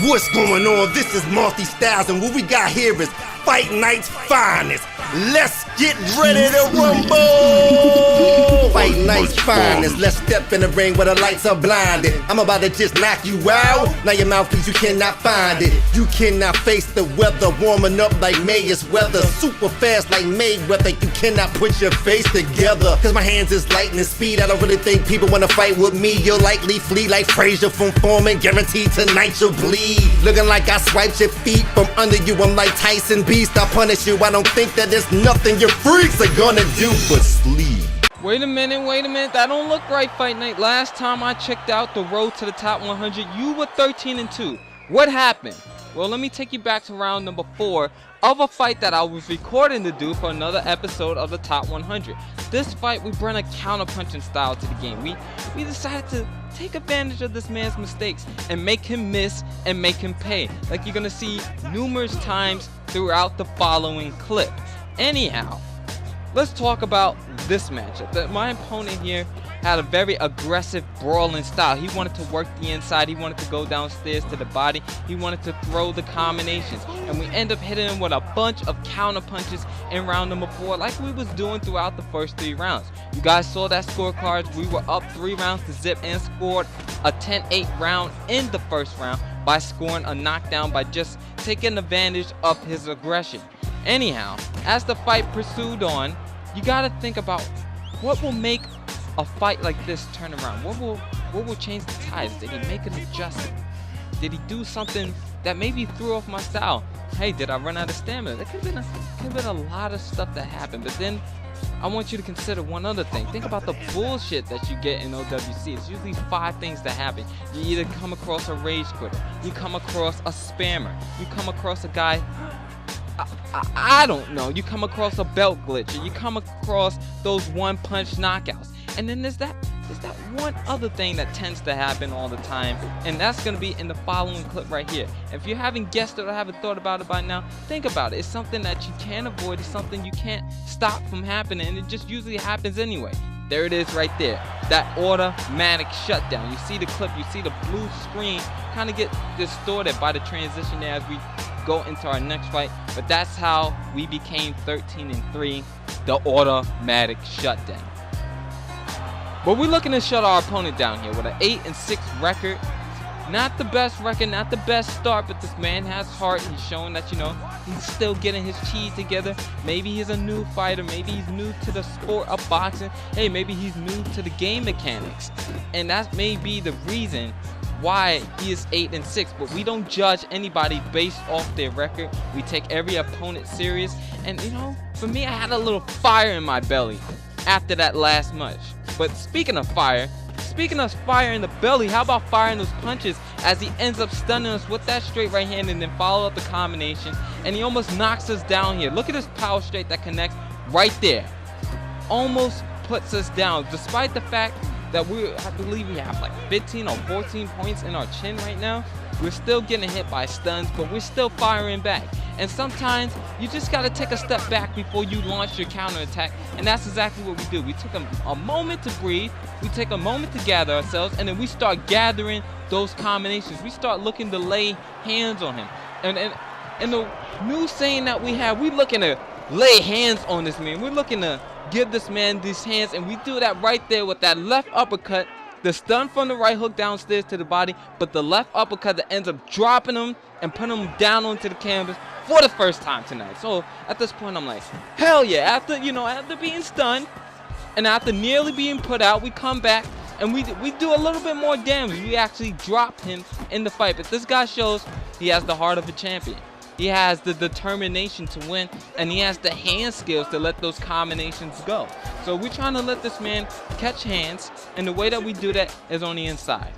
What's going on? This is Multi-Styles, and what we got here is Fight Night's Finest. Let's get ready to rumble! Fight Night's Finest. Let's step in the ring where the lights are blinded. I'm about to just knock you out. Now your mouthpiece, you cannot find it. You cannot face the weather. Warming up like May's weather. Super fast like Mayweather. You cannot put your face together. Cause my hands is lightning speed. I don't really think people wanna fight with me. You'll likely flee like Frazier from Foreman. Guaranteed tonight you'll bleed. Looking like I swiped your feet from under you. I'm like Tyson Beast. I punish you. I don't think that there's nothing your freaks are gonna do but sleep. Wait a minute, that don't look right, Fight Night. Last time I checked out the road to the top 100, you were 13-2. What happened? Well, let me take you back to round number 4 of a fight that I was recording to do for another episode of the top 100. This fight, we brought a counter-punching style to the game. We decided to take advantage of this man's mistakes and make him miss and make him pay, like you're gonna see numerous times throughout the following clip. Anyhow, let's talk about this matchup. My opponent here had a very aggressive brawling style. He wanted to work the inside. He wanted to go downstairs to the body. He wanted to throw the combinations. And we end up hitting him with a bunch of counter punches in round number 4 like we was doing throughout the first 3 rounds. You guys saw that scorecards. We were up 3 rounds to zip and scored a 10-8 round in the first round by scoring a knockdown by just taking advantage of his aggression. Anyhow, as the fight pursued on, you gotta think about what will make a fight like this turn around. What will change the tides? Did he make an adjustment? Did he do something that maybe threw off my style? Hey, did I run out of stamina? There could have been a lot of stuff that happened. But then I want you to consider one other thing. Think about the bullshit that you get in OWC. It's usually 5 things that happen. You either come across a rage quitter, you come across a spammer, you come across a guy, I don't know, you come across a belt glitch, or you come across those one-punch knockouts. And then there's that one other thing that tends to happen all the time, and that's going to be in the following clip right here. If you haven't guessed it or haven't thought about it by now, think about it. It's something that you can't avoid. It's something you can't stop from happening, and it just usually happens anyway. There it is right there, that automatic shutdown. You see the clip, you see the blue screen kind of get distorted by the transition there as we go into our next fight, but that's how we became 13-3, the automatic shutdown. But we're looking to shut our opponent down here with an 8-6 record. Not the best record, not the best start, but this man has heart. He's showing that, you know, he's still getting his cheese together. Maybe he's a new fighter. Maybe he's new to the sport of boxing. Hey, maybe he's new to the game mechanics. And that may be the reason why he is 8-6. But we don't judge anybody based off their record. We take every opponent serious. And, you know, for me, I had a little fire in my belly after that last match. But speaking of fire in the belly, how about firing those punches as he ends up stunning us with that straight right hand and then follow up the combination, and he almost knocks us down here. Look at this power straight that connects right there. Almost puts us down, despite the fact that I believe we have like 15 or 14 points in our chin right now. We're still getting hit by stuns, but we're still firing back. And sometimes you just got to take a step back before you launch your counterattack, and that's exactly what we do. We took a moment to breathe, we take a moment to gather ourselves, and then we start gathering those combinations. We start looking to lay hands on him. And the new saying that we have, we're looking to lay hands on this man. We're looking to give this man these hands, and we do that right there with that left uppercut. The stun from the right hook downstairs to the body, but the left uppercut that ends up dropping him and putting him down onto the canvas for the first time tonight. So at this point, I'm like, hell yeah! After being stunned and after nearly being put out, we come back and we do a little bit more damage. We actually drop him in the fight. But this guy shows he has the heart of a champion. He has the determination to win, and he has the hand skills to let those combinations go. So we're trying to let this man catch hands, and the way that we do that is on the inside.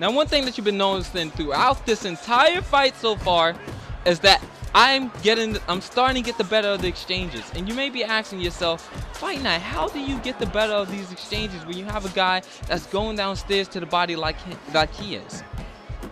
Now, one thing that you've been noticing throughout this entire fight so far is that I'm starting to get the better of the exchanges. And you may be asking yourself, Fight Night, how do you get the better of these exchanges when you have a guy that's going downstairs to the body like he is?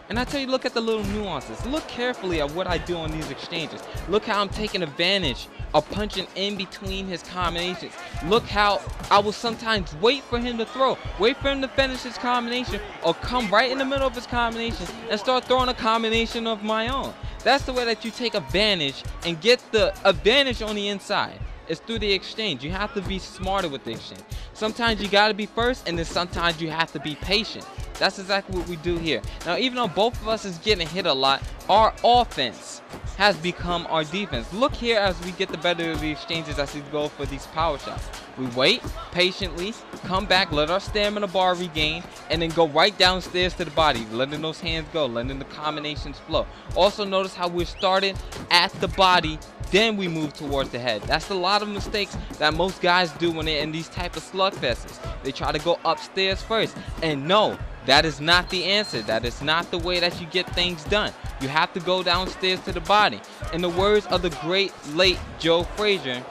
And I tell you, look at the little nuances. Look carefully at what I do on these exchanges. Look how I'm taking advantage or punching in between his combinations. Look how I will sometimes wait for him to throw, wait for him to finish his combination, or come right in the middle of his combination and start throwing a combination of my own. That's the way that you take advantage and get the advantage on the inside. It's through the exchange. You have to be smarter with the exchange. Sometimes you got to be first, and then sometimes you have to be patient. That's exactly what we do here. Now, even though both of us is getting hit a lot, our offense has become our defense. Look here as we get the better of the exchanges as we go for these power shots. We wait patiently, come back, let our stamina bar regain, and then go right downstairs to the body, letting those hands go, letting the combinations flow. Also notice how we're starting at the body, then we move towards the head. That's a lot of mistakes that most guys do when they're in these type of slugfests. They try to go upstairs first, and no, that is not the answer. That is not the way that you get things done. You have to go downstairs to the body. In the words of the great late Joe Frazier,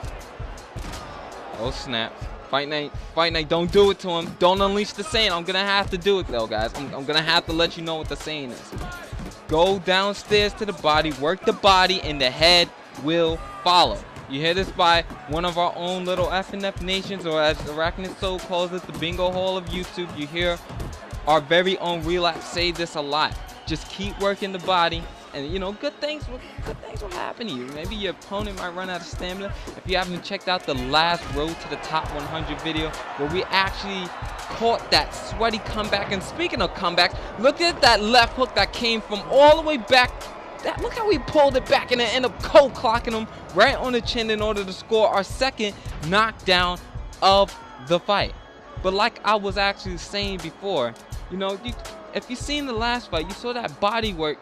oh snap, Fight Night, don't do it to him. Don't unleash the saying. I'm gonna have to do it though, guys. I'm gonna have to let you know what the saying is. Go downstairs to the body, work the body, and the head will follow. You hear this by one of our own little FNF nations, or as Arachnid Soul calls it, the bingo hall of YouTube. You hear our very own Relapse say this a lot. Just keep working the body, and you know, good things will happen to you. Maybe your opponent might run out of stamina. If you haven't checked out the last Road to the Top 100 video, where we actually caught that sweaty comeback. And speaking of comebacks, look at that left hook that came from all the way back. Look how we pulled it back and then ended up cold clocking him right on the chin in order to score our second knockdown of the fight. But like I was actually saying before, you know, if you seen the last fight, you saw that body work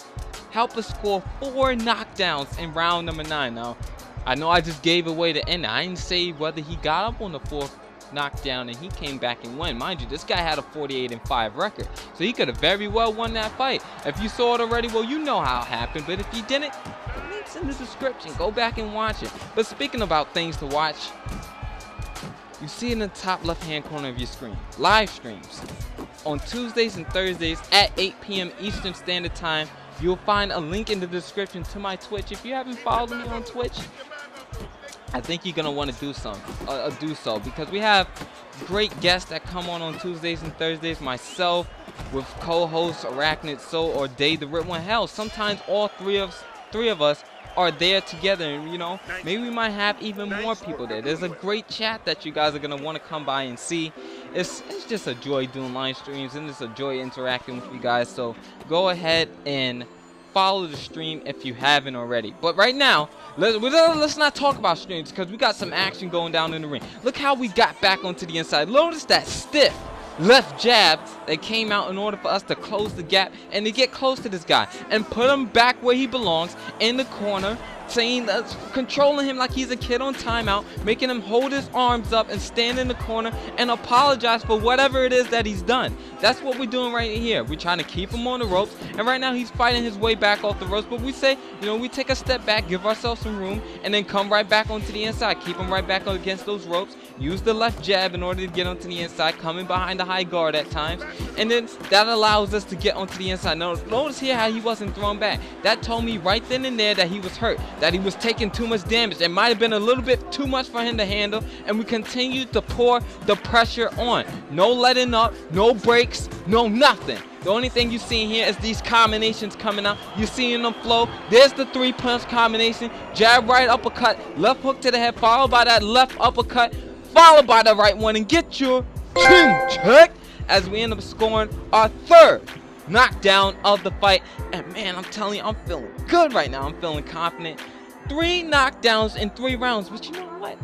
help us score 4 knockdowns in round number 9. Now, I know I just gave away the end. I didn't say whether he got up on the 4th knockdown and he came back and won. Mind you, this guy had a 48-5 record, so he could have very well won that fight. If you saw it already, well, you know how it happened. But if you didn't, the link's in the description. Go back and watch it. But speaking about things to watch, you see in the top left-hand corner of your screen, live streams. On Tuesdays and Thursdays at 8 p.m. Eastern Standard Time, you'll find a link in the description to my Twitch. If you haven't followed me on Twitch, I think you're going to want to do so, because we have great guests that come on Tuesdays and Thursdays. Myself with co-hosts Arachnid Soul or Day the Rip One. Hell, sometimes all three of us are there together, and you know, maybe we might have even more people there. There's a great chat that you guys are going to want to come by and see. It's just a joy doing live streams, and it's a joy interacting with you guys. So go ahead and follow the stream if you haven't already. But right now, let's not talk about streams, because we got some action going down in the ring. Look how we got back onto the inside. Notice that stiff left jab that came out in order for us to close the gap and to get close to this guy and put him back where he belongs, in the corner, saying controlling him like he's a kid on timeout, making him hold his arms up and stand in the corner and apologize for whatever it is that he's done. That's what we're doing right here. We're trying to keep him on the ropes, and right now he's fighting his way back off the ropes. But we say, you know, we take a step back, give ourselves some room, and then come right back onto the inside. Keep him right back against those ropes. Use the left jab in order to get onto the inside, coming behind the high guard at times, and then that allows us to get onto the inside. Now, notice here how he wasn't thrown back. That told me right then and there that he was hurt, that he was taking too much damage. It might have been a little bit too much for him to handle, and we continued to pour the pressure on. No letting up, no breaks, no nothing. The only thing you see here is these combinations coming out. You're seeing them flow. There's the 3-punch combination. Jab, right uppercut, left hook to the head, followed by that left uppercut, followed by the right one, and get your chin checked as we end up scoring our 3rd knockdown of the fight. And man, I'm telling you, I'm feeling good right now. I'm feeling confident. 3 knockdowns in 3 rounds. But you know what?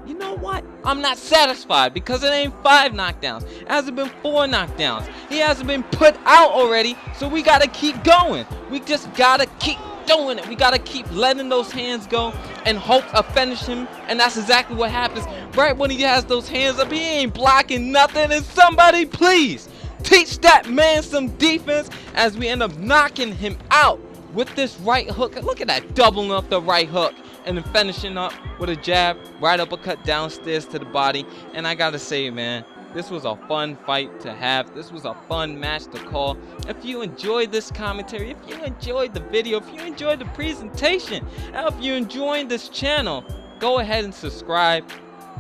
You know what? I'm not satisfied, because it ain't 5 knockdowns. It hasn't been 4 knockdowns. He hasn't been put out already, so we gotta keep going. We just gotta keep doing it. We gotta keep letting those hands go and hope to finish him, and that's exactly what happens. Right when he has those hands up, he ain't blocking nothing, and somebody please teach that man some defense as we end up knocking him out with this right hook. Look at that, doubling up the right hook and then finishing up with a jab, right uppercut downstairs to the body. And I gotta say, man, this was a fun fight to have. This was a fun match to call. If you enjoyed this commentary, if you enjoyed the video, if you enjoyed the presentation, and if you're enjoying this channel, go ahead and subscribe.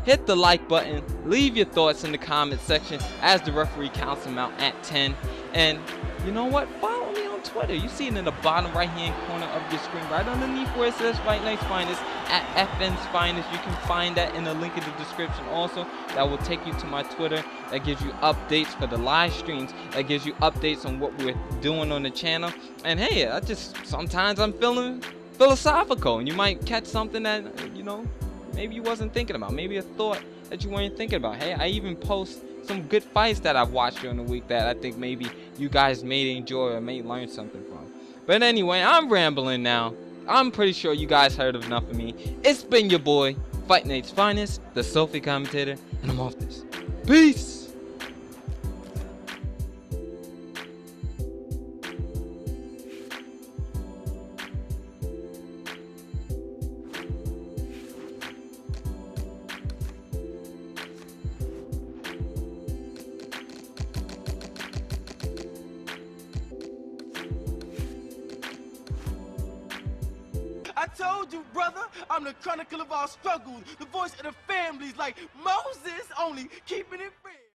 Hit the like button. Leave your thoughts in the comment section as the referee counts them out at 10. And you know what? Follow me on Twitter. You see it in the bottom right-hand corner of your screen, right underneath where it says Fight Nights Finest at FN's Finest. You can find that in the link in the description also. That will take you to my Twitter. That gives you updates for the live streams. That gives you updates on what we're doing on the channel. And hey, sometimes I'm feeling philosophical, and you might catch something that, maybe you wasn't thinking about. Maybe a thought that you weren't thinking about. Hey, I even post some good fights that I've watched during the week that I think maybe you guys may enjoy or may learn something from. But anyway, I'm rambling now. I'm pretty sure you guys heard enough of me. It's been your boy, Fight Night's Finest, the Sophie commentator, and I'm off this. Peace! I told you, brother, I'm the chronicle of our struggles, the voice of the families like Moses, only keeping it real.